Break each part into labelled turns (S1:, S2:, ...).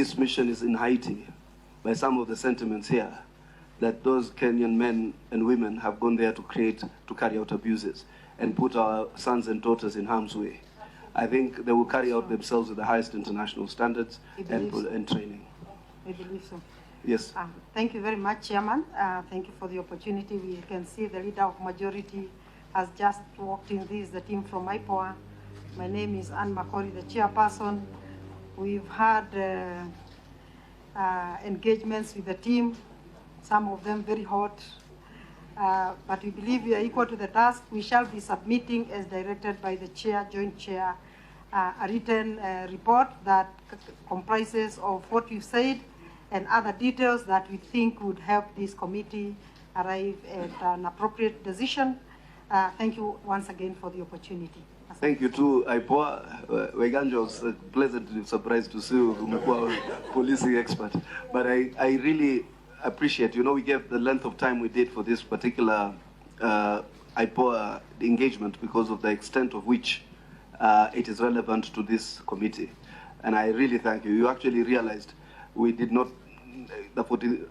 S1: this mission is in Haiti, by some of the sentiments here, that those Kenyan men and women have gone there to carry out abuses and put our sons and daughters in harm's way. I think they will carry out themselves with the highest international standards and training.
S2: I believe so.
S1: Yes.
S2: Thank you very much, Chairman. Thank you for the opportunity. We can see the leader of majority has just walked in. This is the team from IPOA. My name is Anne Makori, the chairperson. We've had engagements with the team, some of them very hot, but we believe we are equal to the task. We shall be submitting, as directed by the chair, joint chair, a written report that comprises of what we've said and other details that we think would help this committee arrive at an appropriate decision. Thank you once again for the opportunity.
S1: Thank you too, IPOA. Weganja was pleasantly surprised to see you, policing expert. But I really appreciate, we gave the length of time we did for this particular IPOA engagement because of the extent of which it is relevant to this committee. And I really thank you. You actually realized we did not,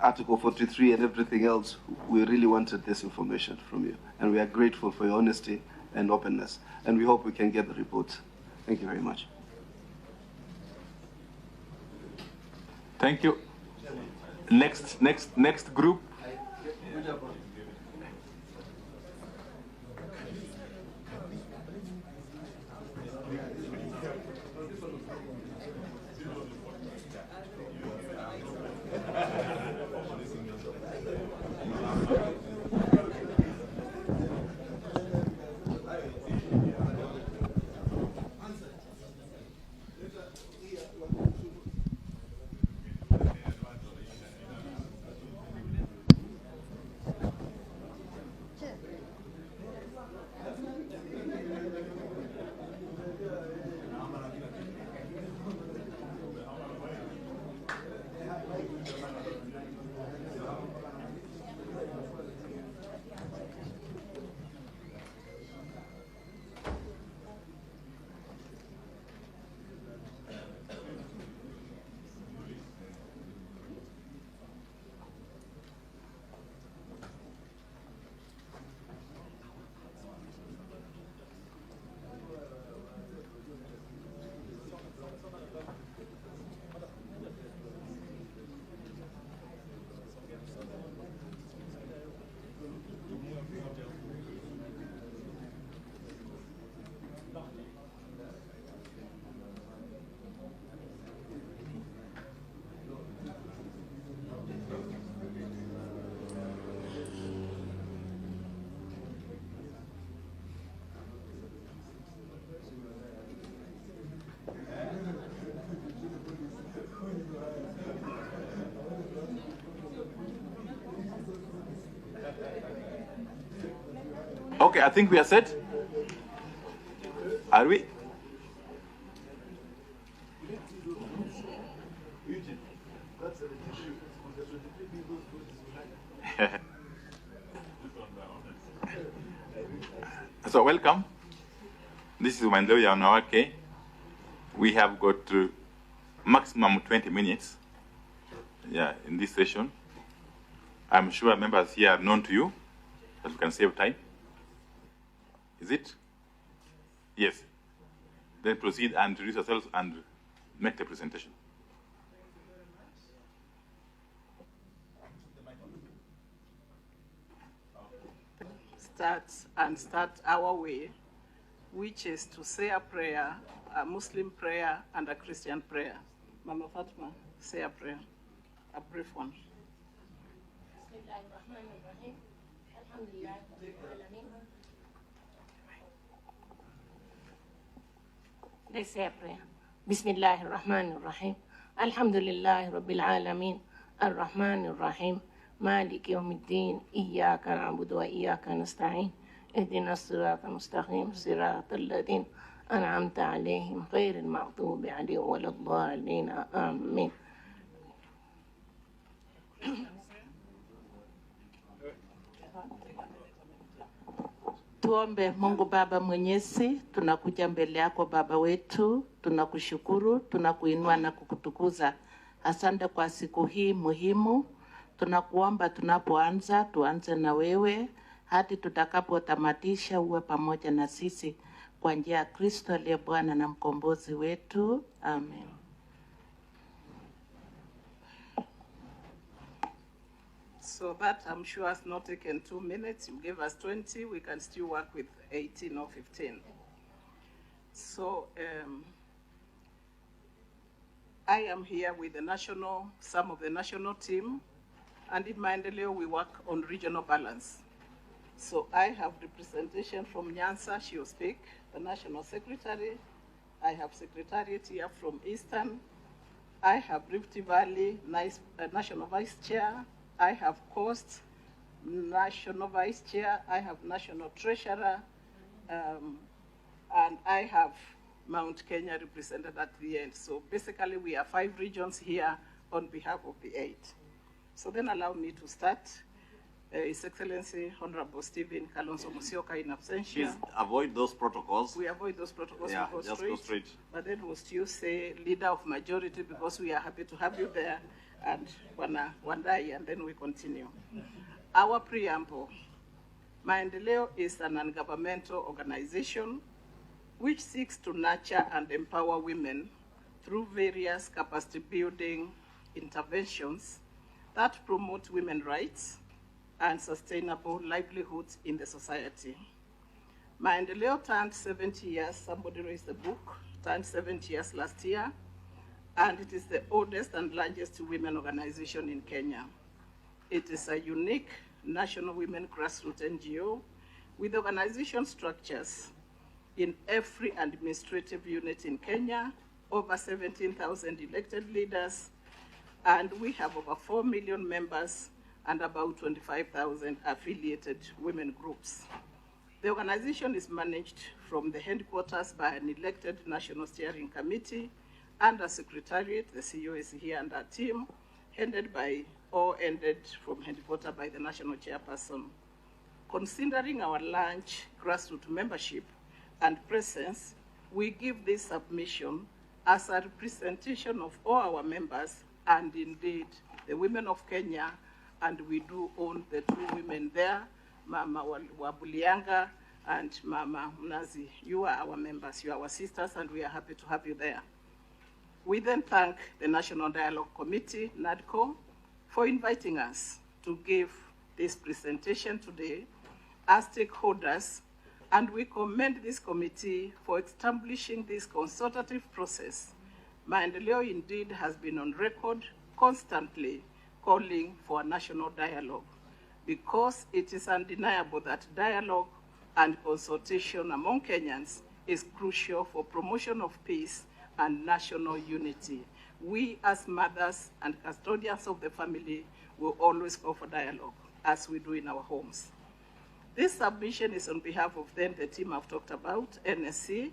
S1: Article 43 and everything else, we really wanted this information from you. And we are grateful for your honesty and openness. And we hope we can get the report. Thank you very much.
S3: Thank you. Next group. Okay, I think we are set. Are we? So welcome. This is Maendeleo Wanawake. We have got maximum 20 minutes in this session. I'm sure members here are known to you, that we can save time. Is it? Yes. Then proceed and introduce yourselves and make the presentation.
S4: Start our way, which is to say a prayer, a Muslim prayer and a Christian prayer. Mama Fatima, say a prayer, a brief one.
S5: Let's say a prayer. Bismillahir Rahmanir Rahim. Alhamdulillahi Rabbil Alameen. Ar-Rahmanir Rahim. مالك يوم الدين إياك نعبد وإياك نستعين اهدنا الصراط المستقيم صراط الذين أنعمت عليهم غير المغضوب عليهم ولا الضالين آمين.
S4: Tuombe. Mungu Baba Mwenyezi, tunakuja mbele yako Baba wetu, tunakushukuru, tunakuinua na kukutukuza. Asante kwa siku hii muhimu. Tunakuomba tunapoanza, tuanze na wewe hadi tutakapotamatisha, uwe pamoja na sisi kwa njia ya Kristo aliye Bwana na mkombozi wetu. Amen. So that I'm sure has not taken 2 minutes. You gave us 20. We can still work with 18 or 15. So I am here with some of the national team, and in Maendeleo we work on regional balance. So I have representation from Nyanza, she will speak, the national secretary. I have secretariat here from Eastern. I have Rift Valley, national vice chair. I have Coast, national vice chair. I have national treasurer, and I have Mount Kenya represented at the end. So basically we are 5 regions here on behalf of the 8. So then allow me to start. His Excellency Honorable Stephen Kalonzo Musyoka in absentia.
S6: Please avoid those protocols.
S4: We avoid those protocols.
S6: Yeah,
S4: we
S6: just go straight.
S4: But then we'll still say leader of majority because we are happy to have you there, and Wandai, and then we continue. Our preamble. Maendeleo is an non-governmental organization which seeks to nurture and empower women through various capacity building interventions that promote women's rights and sustainable livelihoods in the society. Maendeleo turned 70 years, somebody raised the book, turned 70 years last year, and it is the oldest and largest women organization in Kenya. It is a unique national women grassroots NGO with organization structures in every administrative unit in Kenya, over 17,000 elected leaders, and we have over 4 million members and about 25,000 affiliated women groups. The organization is managed from the headquarters by an elected National Steering Committee and a secretariat. The CEO is here and our team, ended from headquarters by the national chairperson. Considering our large grassroots membership and presence, we give this submission as a representation of all our members and indeed the women of Kenya, and we do own the 2 women there, Mama Wabulianga and Mama Mnazi. You are our members, you are our sisters, and we are happy to have you there. We then thank the National Dialogue Committee, NADCO, for inviting us to give this presentation today as stakeholders, and we commend this committee for establishing this consultative process. Maendeleo indeed has been on record constantly calling for a national dialogue, because it is undeniable that dialogue and consultation among Kenyans is crucial for promotion of peace and national unity. We as mothers and custodians of the family will always call for dialogue, as we do in our homes. This submission is on behalf of then the team I've talked about, NSC,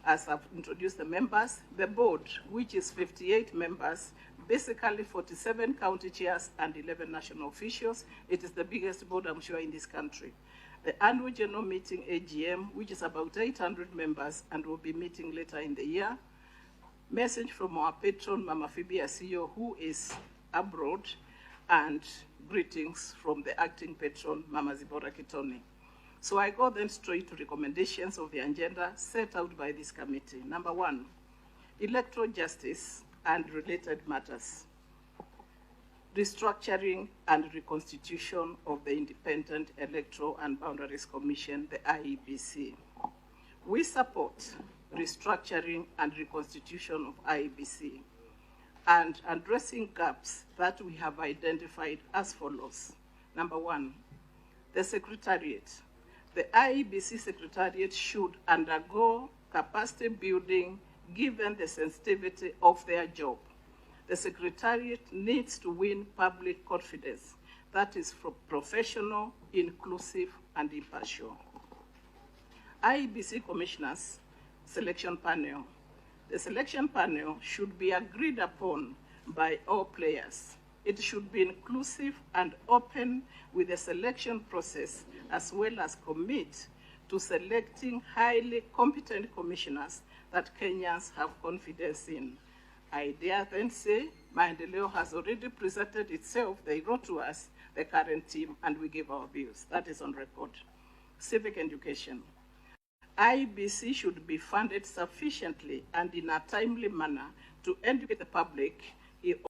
S4: as I've introduced the members, the board, which is 58 members, basically 47 county chairs and 11 national officials. It is the biggest board, I'm sure, in this country. The annual general meeting, AGM, which is about 800 members and will be meeting later in the year. Message from our patron, Mama Phoebe Asio, who is abroad, and greetings from the acting patron, Mama Zibora Kitoni. So I go then straight to recommendations of the agenda set out by this committee. Number 1, electoral justice and related matters. Restructuring and reconstitution of the Independent Electoral and Boundaries Commission, the IEBC. We support restructuring and reconstitution of IEBC and addressing gaps that we have identified as follows. Number 1, the Secretariat. The IEBC Secretariat should undergo capacity building given the sensitivity of their job. The Secretariat needs to win public confidence that is professional, inclusive, and impartial. IEBC Commissioners Selection Panel. The selection panel should be agreed upon by all players. It should be inclusive and open with the selection process, as well as commit to selecting highly competent commissioners that Kenyans have confidence in. I dare then say Maendeleo has already presented itself. They wrote to us, the current team, and we gave our views. That is on record. Civic education. IBC should be funded sufficiently and in a timely manner to educate the public